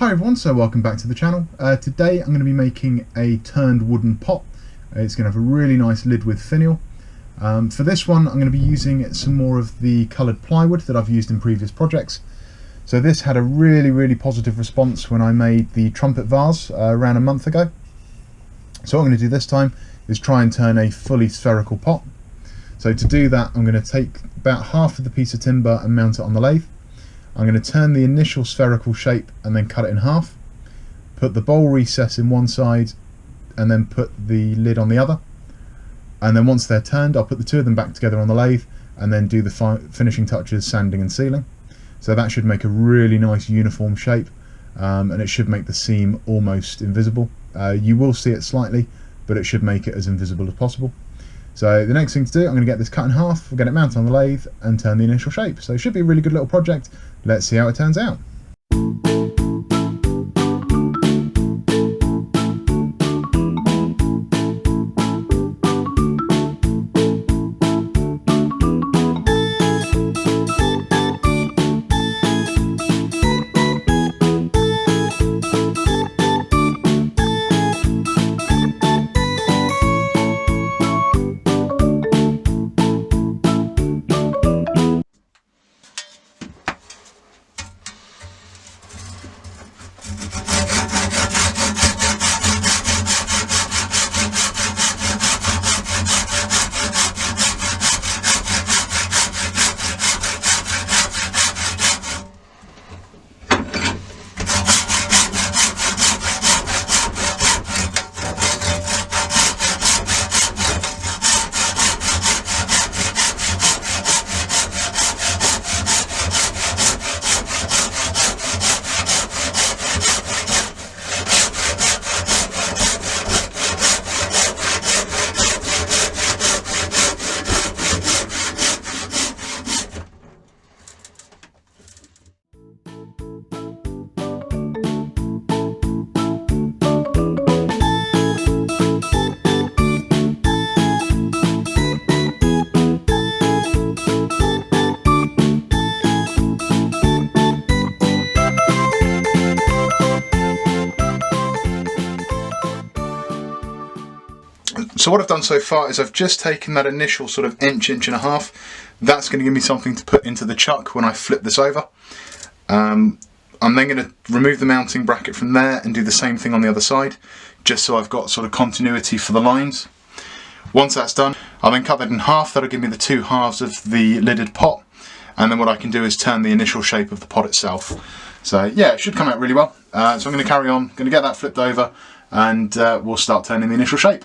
Hi everyone, so welcome back to the channel. Today I'm going to be making a turned wooden pot. It's going to have a really nice lid with finial. For this one I'm going to be using some more of the coloured plywood that I've used in previous projects. So this had a really positive response when I made the trumpet vase around a month ago. So what I'm going to do this time is try and turn a fully spherical pot. So to do that I'm going to take about half of the piece of timber and mount it on the lathe. I'm going to turn the initial spherical shape and then cut it in half, put the bowl recess in one side and then put the lid on the other, and then once they're turned I'll put the two of them back together on the lathe and then do the finishing touches, sanding and sealing. So that should make a really nice uniform shape, and it should make the seam almost invisible. You will see it slightly, but it should make it as invisible as possible. So the next thing to do, I'm going to get this cut in half, we'll get it mounted on the lathe and turn the initial shape. So it should be a really good little project. Let's see how it turns out. So what I've done so far is I've just taken that initial sort of inch and a half. That's going to give me something to put into the chuck when I flip this over. I'm then going to remove the mounting bracket from there and do the same thing on the other side, just so I've got sort of continuity for the lines. Once that's done, I'll then cut that in half. That'll give me the two halves of the lidded pot, and then what I can do is turn the initial shape of the pot itself. So yeah, it should come out really well. So I'm going to carry on, going to get that flipped over, and we'll start turning the initial shape.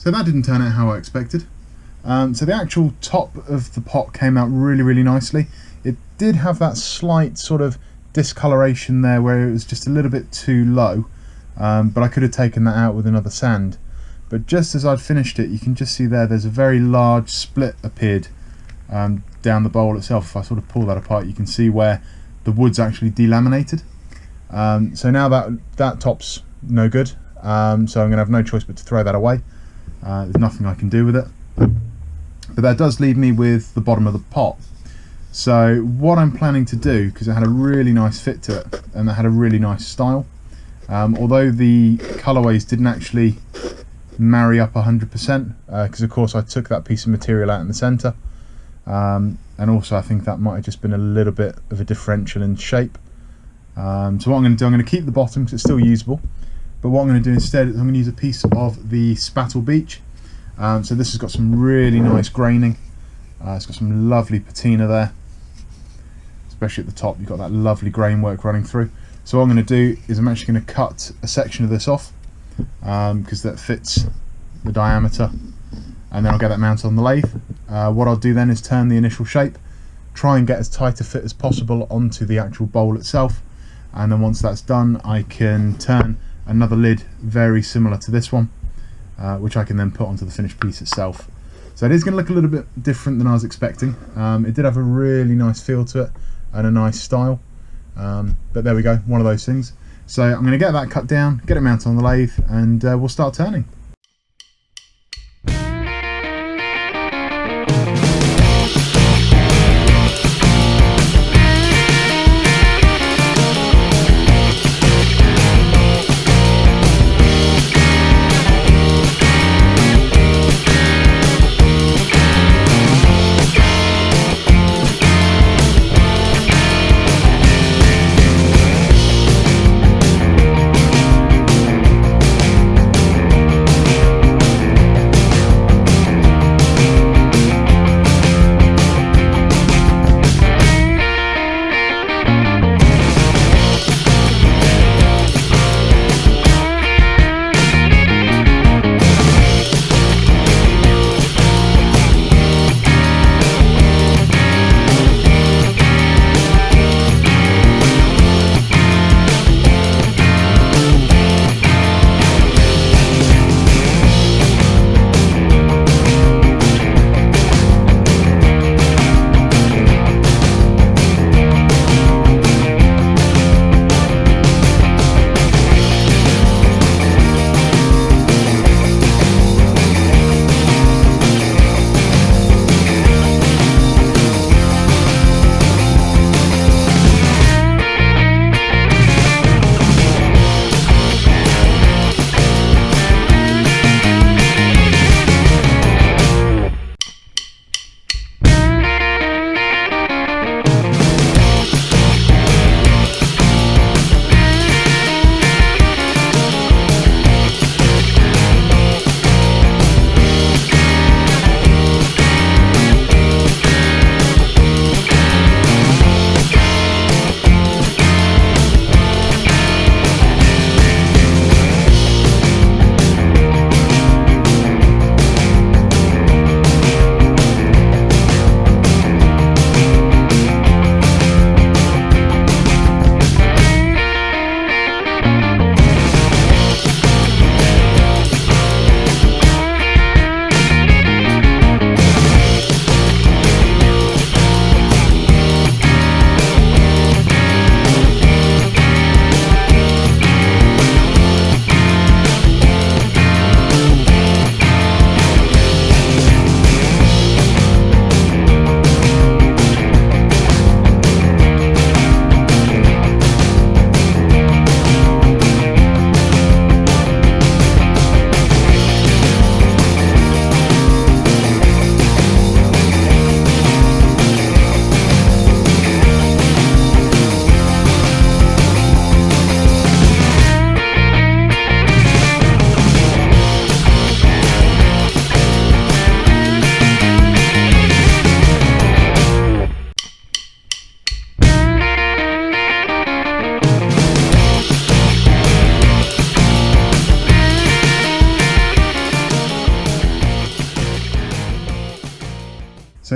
So that didn't turn out how I expected. So the actual top of the pot came out really nicely. It did have that slight sort of discoloration there where it was just a little bit too low, but I could have taken that out with another sand. But just as I'd finished it, you can just see there's a very large split appeared down the bowl itself. If I sort of pull that apart, you can see where the wood's actually delaminated. So now that top's no good, so I'm going to have no choice but to throw that away. There's nothing I can do with it. But that does leave me with the bottom of the pot. So what I'm planning to do, because it had a really nice fit to it and it had a really nice style, although the colourways didn't actually marry up 100%, because of course I took that piece of material out in the centre, and also I think that might have just been a little bit of a differential in shape. So what I'm going to do, I'm going to keep the bottom because it's still usable, but what I'm going to do instead is I'm going to use a piece of the Spattle Beech. So this has got some really nice graining, it's got some lovely patina there, especially at the top. You've got that lovely grain work running through. So what I'm going to do is I'm actually going to cut a section of this off, because that fits the diameter, and then I'll get that mounted on the lathe. What I'll do then is turn the initial shape, try and get as tight a fit as possible onto the actual bowl itself, and then once that's done I can turn another lid very similar to this one, which I can then put onto the finished piece itself. So it is going to look a little bit different than I was expecting. It did have a really nice feel to it and a nice style, but there we go, one of those things. So I'm going to get that cut down, get it mounted on the lathe, and we'll start turning.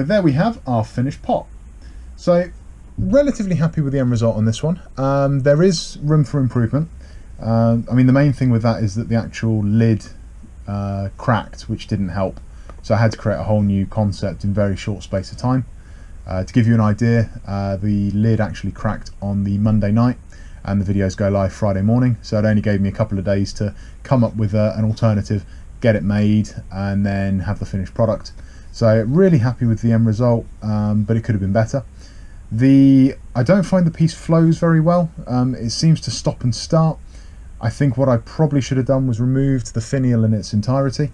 there we have our finished pot. So relatively happy with the end result on this one. There is room for improvement. I mean, the main thing with that is that the actual lid cracked, which didn't help. So I had to create a whole new concept in very short space of time. To give you an idea, the lid actually cracked on the Monday night and the videos go live Friday morning. So it only gave me a couple of days to come up with an alternative, get it made, and then have the finished product. So really happy with the end result, but it could have been better. I don't find the piece flows very well. It seems to stop and start. I think what I probably should have done was removed the finial in its entirety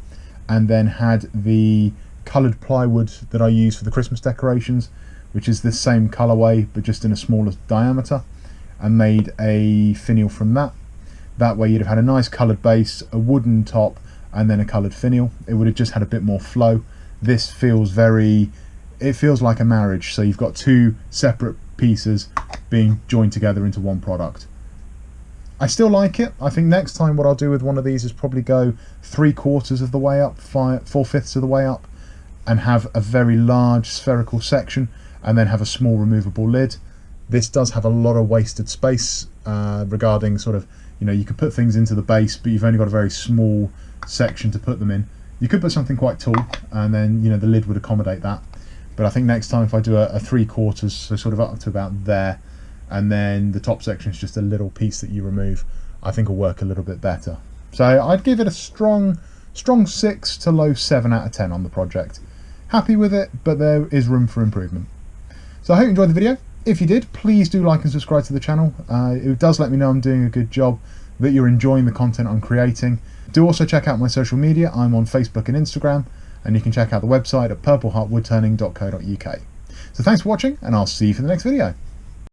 and then had the coloured plywood that I use for the Christmas decorations, which is the same colourway but just in a smaller diameter, and made a finial from that. That way you'd have had a nice coloured base, a wooden top, and then a coloured finial. It would have just had a bit more flow. This feels it feels like a marriage, so you've got two separate pieces being joined together into one product. I still like it. I think next time what I'll do with one of these is probably go 3/4 of the way up, 4/5 of the way up, and have a very large spherical section and then have a small removable lid. This does have a lot of wasted space regarding sort of, you could put things into the base, but you've only got a very small section to put them in. You could put something quite tall and then, the lid would accommodate that. But I think next time if I do a 3/4, so sort of up to about there, and then the top section is just a little piece that you remove, I think will work a little bit better. So I'd give it a strong 6 to low 7 out of 10 on the project. Happy with it, but there is room for improvement. So I hope you enjoyed the video. If you did, please do like and subscribe to the channel. It does let me know I'm doing a good job, that you're enjoying the content I'm creating. Do also check out my social media. I'm on Facebook and Instagram, and you can check out the website at purpleheartwoodturning.co.uk. So thanks for watching, and I'll see you for the next video.